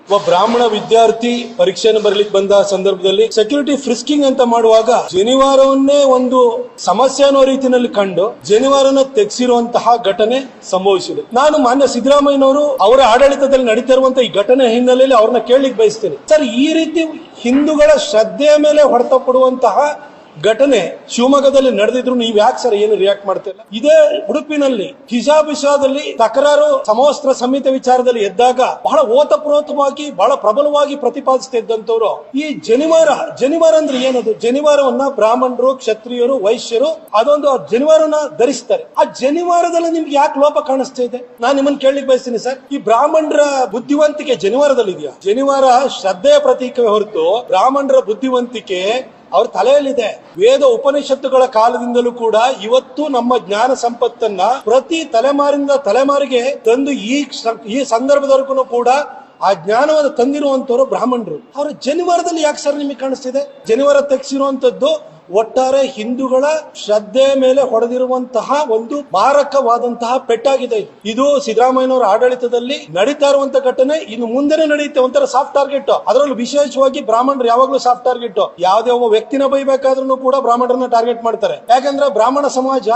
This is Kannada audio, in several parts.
ಒಬ್ಬ ಬ್ರಾಹ್ಮಣ ವಿದ್ಯಾರ್ಥಿ ಪರೀಕ್ಷೆಯನ್ನು ಬರಲಿಕ್ಕೆ ಬಂದ ಸಂದರ್ಭದಲ್ಲಿ ಸೆಕ್ಯೂರಿಟಿ ಫ್ರಿಸ್ಕಿಂಗ್ ಅಂತ ಮಾಡುವಾಗ ಜನಿವಾರವನ್ನೇ ಒಂದು ಸಮಸ್ಯೆ ಅನ್ನೋ ರೀತಿಯಲ್ಲಿ ಕಂಡು ಜನಿವಾರನ ತೆಗೆಸಿರುವಂತಹ ಘಟನೆ ಸಂಭವಿಸಿದೆ. ನಾನು ಮಾನ್ಯ ಸಿದ್ದರಾಮಯ್ಯನವರು ಅವರ ಆಡಳಿತದಲ್ಲಿ ನಡೀತಿರುವಂತಹ ಈ ಘಟನೆ ಹಿನ್ನೆಲೆಯಲ್ಲಿ ಅವ್ರನ್ನ ಕೇಳಲಿಕ್ಕೆ ಬಯಸ್ತೇನೆ. ಸರ್, ಈ ರೀತಿ ಹಿಂದೂಗಳ ಶ್ರದ್ಧೆಯ ಮೇಲೆ ಹೊಡೆತ ಕೊಡುವಂತಹ ಘಟನೆ ಶಿವಮೊಗ್ಗದಲ್ಲಿ ನಡೆದಿದ್ರು ನೀವು ಯಾಕೆ ಸರ್ ಏನು ರಿಯಾಕ್ಟ್ ಮಾಡ್ತಿಲ್ಲ? ಇದೇ ಉಡುಪಿನಲ್ಲಿ ಹಿಜಾಬ್ ವಿಷಯದಲ್ಲಿ ತಕರಾರು ಸಮವಸ್ತ್ರ ಸಂಹಿತೆ ವಿಚಾರದಲ್ಲಿ ಎದ್ದಾಗ ಬಹಳ ಓತಪ್ರೋತವಾಗಿ ಬಹಳ ಪ್ರಬಲವಾಗಿ ಪ್ರತಿಪಾದಿಸ್ತಿದ್ದಂತವ್ರು ಈ ಜನಿವಾರ ಅಂದ್ರೆ ಏನದು? ಜನಿವಾರವನ್ನ ಬ್ರಾಹ್ಮಣರು, ಕ್ಷತ್ರಿಯರು, ವೈಶ್ಯರು ಅದೊಂದು ಜನಿವಾರನ ಧರಿಸ್ತಾರೆ. ಆ ಜನಿವಾರದಲ್ಲಿ ನಿಮ್ಗೆ ಯಾಕೆ ಲೋಪ ಕಾಣಿಸ್ತಾ ಇದೆ? ನಾನು ನಿಮ್ಮನ್ನ ಕೇಳಲಿಕ್ಕೆ ಬಯಸ್ತೀನಿ ಸರ್, ಈ ಬ್ರಾಹ್ಮಣರ ಬುದ್ಧಿವಂತಿಕೆ ಜನಿವಾರದಲ್ಲಿ ಇದೆಯಾ? ಜನಿವಾರ ಶ್ರದ್ಧೆಯ ಪ್ರತೀಕವೇ ಹೊರತು ಬ್ರಾಹ್ಮಣರ ಬುದ್ಧಿವಂತಿಕೆ ಅವ್ರ ತಲೆಯಲ್ಲಿದೆ. ವೇದ ಉಪನಿಷತ್ತುಗಳ ಕಾಲದಿಂದಲೂ ಕೂಡ ಇವತ್ತು ನಮ್ಮ ಜ್ಞಾನ ಸಂಪತ್ತನ್ನ ಪ್ರತಿ ತಲೆಮಾರಿಂದ ತಲೆಮಾರಿಗೆ ತಂದು ಈ ಸಂದರ್ಭದವರೆಗೂ ಕೂಡ ಆ ಜ್ಞಾನವನ್ನು ತಂದಿರುವಂತವರು ಬ್ರಾಹ್ಮಣರು. ಅವರ ಜನಿವಾರದಲ್ಲಿ ಯಾಕೆ ಸರ್ ನಿಮಗೆ ಕಾಣಿಸ್ತಿದೆ? ಜನಿವಾರ ತೆಗೆಸಿರುವಂತದ್ದು ಒಟ್ಟಾರೆ ಹಿಂದೂಗಳ ಶ್ರದ್ಧೆ ಮೇಲೆ ಹೊಡೆದಿರುವಂತಹ ಒಂದು ಮಾರಕವಾದಂತಹ ಪೆಟ್ಟಾಗಿದೆ. ಇದು ಸಿದ್ದರಾಮಯ್ಯನವರ ಆಡಳಿತದಲ್ಲಿ ನಡೀತಾ ಇರುವಂತಹ ಘಟನೆ. ಇನ್ನು ಮುಂದೆನೇ ನಡೆಯುತ್ತೆ. ಒಂಥರ ಸಾಫ್ಟ್ ಟಾರ್ಗೆಟ್. ಅದರಲ್ಲೂ ವಿಶೇಷವಾಗಿ ಬ್ರಾಹ್ಮಣರು ಯಾವಾಗಲೂ ಸಾಫ್ಟ್ ಟಾರ್ಗೆಟ್. ಯಾವುದೇ ಒಬ್ಬ ವ್ಯಕ್ತಿನ ಬೈಬೇಕಾದ್ರೂ ಕೂಡ ಬ್ರಾಹ್ಮಣರನ್ನ ಟಾರ್ಗೆಟ್ ಮಾಡ್ತಾರೆ. ಯಾಕಂದ್ರೆ ಬ್ರಾಹ್ಮಣ ಸಮಾಜ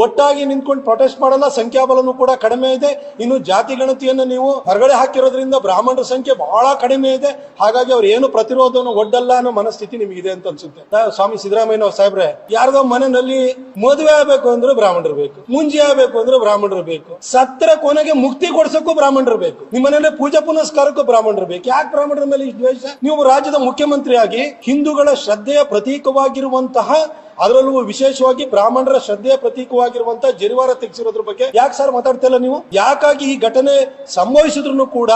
ಒಟ್ಟಾಗಿ ನಿಂತ್ಕೊಂಡು ಪ್ರೊಟೆಸ್ಟ್ ಮಾಡಲ್ಲ. ಸಂಖ್ಯಾಬಲನೂ ಕೂಡ ಕಡಿಮೆ ಇದೆ. ಇನ್ನು ಜಾತಿ ಗಣತಿಯನ್ನು ನೀವು ಹೊರಗಡೆ ಹಾಕಿರೋದ್ರಿಂದ ಬ್ರಾಹ್ಮಣರ ಸಂಖ್ಯೆ ಬಹಳ ಕಡಿಮೆ ಇದೆ. ಹಾಗಾಗಿ ಅವ್ರು ಏನು ಪ್ರತಿರೋಧವನ್ನು ಒಡ್ಡಲ್ಲ ಅನ್ನೋ ಮನಸ್ಥಿತಿ ನಿಮಗಿದೆ ಅಂತ ಅನ್ಸುತ್ತೆ. ಸ್ವಾಮಿ ಸಿದ್ದರಾಮಯ್ಯ ಸಾಹೇಬ್ರೆ, ಯಾರ್ದೋ ಮನೆಯಲ್ಲಿ ಮದುವೆ ಆಗಬೇಕು ಅಂದ್ರೆ ಬ್ರಾಹ್ಮಣರು ಬೇಕು, ಮುಂಜಿ ಆಗಬೇಕು ಅಂದ್ರೆ ಬ್ರಾಹ್ಮಣರು ಬೇಕು, ಸತ್ತರ ಕೊನೆಗೆ ಮುಕ್ತಿ ಕೊಡ್ಸಕ್ಕೂ ಬ್ರಾಹ್ಮಣರು ಬೇಕು, ನಿಮ್ಮ ಮನೆಯಲ್ಲಿ ಪೂಜಾ ಪುನಸ್ಕಾರಕ್ಕೂ ಬ್ರಾಹ್ಮಣರು ಬೇಕು. ಯಾಕೆ ಬ್ರಾಹ್ಮಣರ ಮೇಲೆ ಇಷ್ಟು ದ್ವೇಷ? ನೀವು ರಾಜ್ಯದ ಮುಖ್ಯಮಂತ್ರಿಯಾಗಿ ಹಿಂದೂಗಳ ಶ್ರದ್ಧೆಯ ಪ್ರತೀಕವಾಗಿರುವಂತಹ, ಅದರಲ್ಲೂ ವಿಶೇಷವಾಗಿ ಬ್ರಾಹ್ಮಣರ ಶ್ರದ್ಧೆಯ ಪ್ರತೀಕವಾಗಿರುವಂತಹ ಜನಿವಾರ ತೆಗೆಸಿರೋದ್ರ ಬಗ್ಗೆ ಯಾಕೆ ಸರ್ ಮಾತಾಡ್ತಿಲ್ಲ ನೀವು? ಯಾಕಾಗಿ ಈ ಘಟನೆ ಸಂಭವಿಸಿದ್ರು ಕೂಡ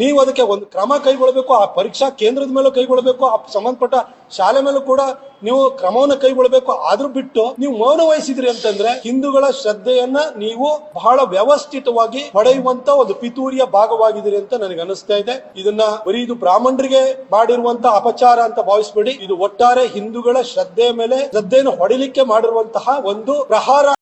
ನೀವು ಅದಕ್ಕೆ ಒಂದು ಕ್ರಮ ಕೈಗೊಳ್ಳಬೇಕು. ಆ ಪರೀಕ್ಷಾ ಕೇಂದ್ರದ ಮೇಲೂ ಕೈಗೊಳ್ಳಬೇಕು, ಆ ಸಂಬಂಧಪಟ್ಟ ಶಾಲೆ ಮೇಲೂ ಕೂಡ ನೀವು ಕ್ರಮವನ್ನು ಕೈಗೊಳ್ಳಬೇಕು. ಆದ್ರೂ ಬಿಟ್ಟು ನೀವು ಮೌನ ವಹಿಸಿದ್ರಿ ಅಂತಂದ್ರೆ ಹಿಂದೂಗಳ ಶ್ರದ್ಧೆಯನ್ನ ನೀವು ಬಹಳ ವ್ಯವಸ್ಥಿತವಾಗಿ ಪಡೆಯುವಂತ ಒಂದು ಪಿತೂರಿಯ ಭಾಗವಾಗಿದ್ದೀರಿ ಅಂತ ನನಗೆ ಅನಿಸ್ತಾ ಇದೆ. ಇದನ್ನ ಬರೀ ಇದು ಬ್ರಾಹ್ಮಣರಿಗೆ ಮಾಡಿರುವಂತ ಅಪಚಾರ ಅಂತ ಭಾವಿಸಬೇಡಿ. ಇದು ಒಟ್ಟಾರೆ ಹಿಂದೂಗಳ ಶ್ರದ್ಧೆಯ ಮೇಲೆ ಶ್ರದ್ಧೆಯನ್ನು ಹೊಡಿಲಿಕ್ಕೆ ಮಾಡಿರುವಂತಹ ಒಂದು ಪ್ರಹಾರ.